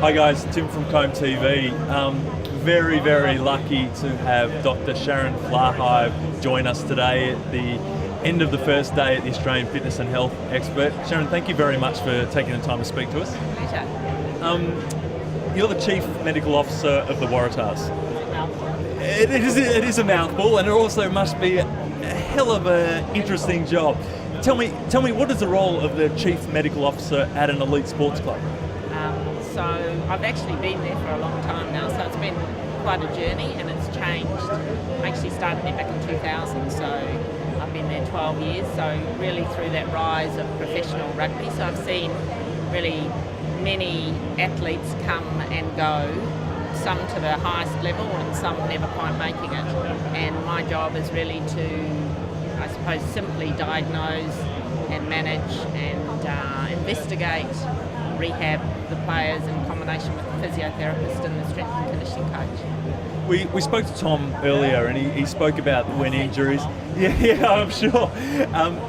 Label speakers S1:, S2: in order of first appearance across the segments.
S1: Hi guys, Tim from KombTV. Very, very lucky to have Dr. Sharon Flahive join us today at the end of the first day at the Australian Fitness and Health Expo. Sharon, thank you very much for taking the time to speak to us.
S2: Pleasure.
S1: You're the Chief Medical Officer of the Waratahs. It is a mouthful, and it also must be a hell of an interesting job. Tell me, what is the role of the Chief Medical Officer at an elite sports club?
S2: So I've actually been there for a long time now, so it's been quite a journey and it's changed. I actually started there back in 2000, so I've been there 12 years, so really through that rise of professional rugby. So I've seen really many athletes come and go, some to the highest level and some never quite making it. And my job is really to, I suppose, simply diagnose and manage and investigate, rehab the players in combination with the physiotherapist and the strength and conditioning coach.
S1: We spoke to Tom earlier, and he spoke about when injuries. Yeah, I'm sure.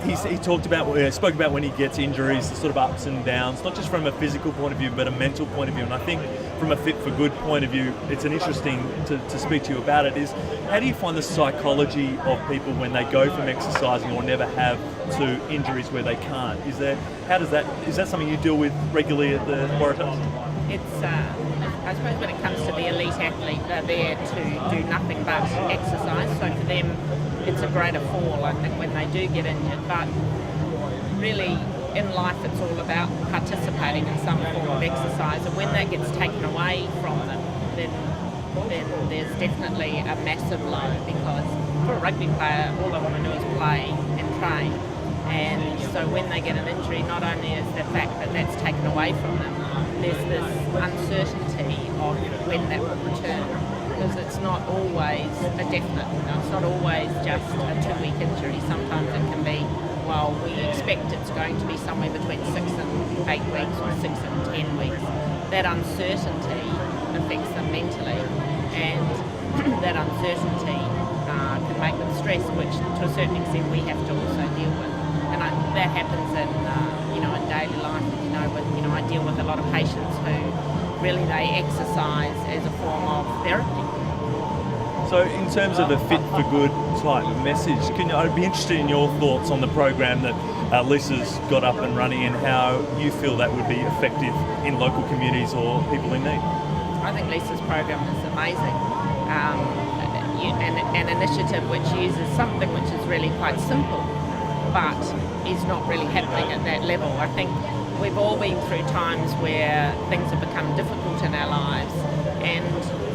S1: He spoke about when he gets injuries, the sort of ups and downs, not just from a physical point of view, but a mental point of view. And I think from a fit for good point of view, it's an interesting to speak to you about it. Is how do you find the psychology of people when they go from exercising or never have to injuries where they can't? Is that something you deal with regularly at the Waratahs?
S2: I suppose when it comes to the elite athlete, they're there to do nothing but exercise. So for them, it's a greater fall, I think, when they do get injured. But really, in life, it's all about participating in some form of exercise. And when that gets taken away from them, then there's definitely a massive blow, because for a rugby player, all they want to do is play and train. And so when they get an injury, not only is the fact that that's taken away from them, there's this uncertainty of when that will return, because it's not always a definite. It's not always just a 2-week injury. Sometimes it can be, well, we expect it's going to be somewhere between 6 and 8 weeks or 6 and 10 weeks. That uncertainty affects them mentally, and that uncertainty can make them stressed, which to a certain extent we have to also deal with. And that happens in daily life. I deal with a lot of patients who really they exercise as a form of therapy.
S1: So in terms of a fit for good type of message, I'd be interested in your thoughts on the program that Lisa's got up and running, and how you feel that would be effective in local communities or people in need.
S2: I think Lisa's program is amazing. An initiative which uses something which is really quite simple, but is not really happening at that level. I think we've all been through times where things have become difficult in our lives, and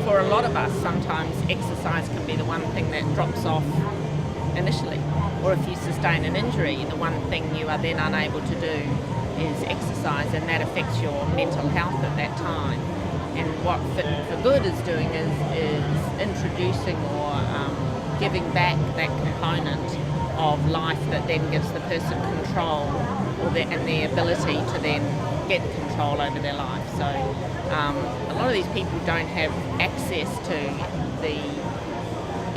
S2: for a lot of us, sometimes exercise can be the one thing that drops off initially. Or if you sustain an injury, the one thing you are then unable to do is exercise, and that affects your mental health at that time. And what Fit for Good is doing is introducing or giving back that component of life that then gives the person control and the ability to then get control over their life. So a lot of these people don't have access to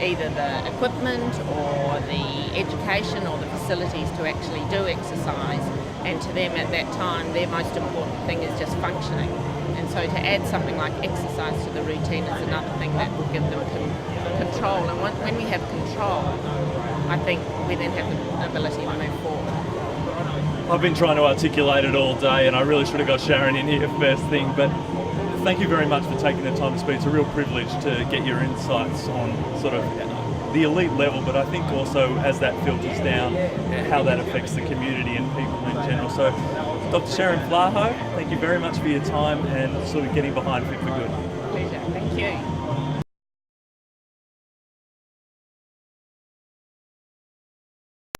S2: either the equipment or the education or the facilities to actually do exercise, and to them at that time their most important thing is just functioning. And so to add something like exercise to the routine is another thing that will give them control. And when we have control, I think we then have the ability to move forward.
S1: I've been trying to articulate it all day, and I really should have got Sharon in here first thing, but thank you very much for taking the time to speak. It's a real privilege to get your insights on sort of the elite level, but I think also as that filters down, how that affects the community and people in general. So Dr. Sharon Flahive, thank you very much for your time and sort of getting behind Fit for Good.
S2: Pleasure, thank you.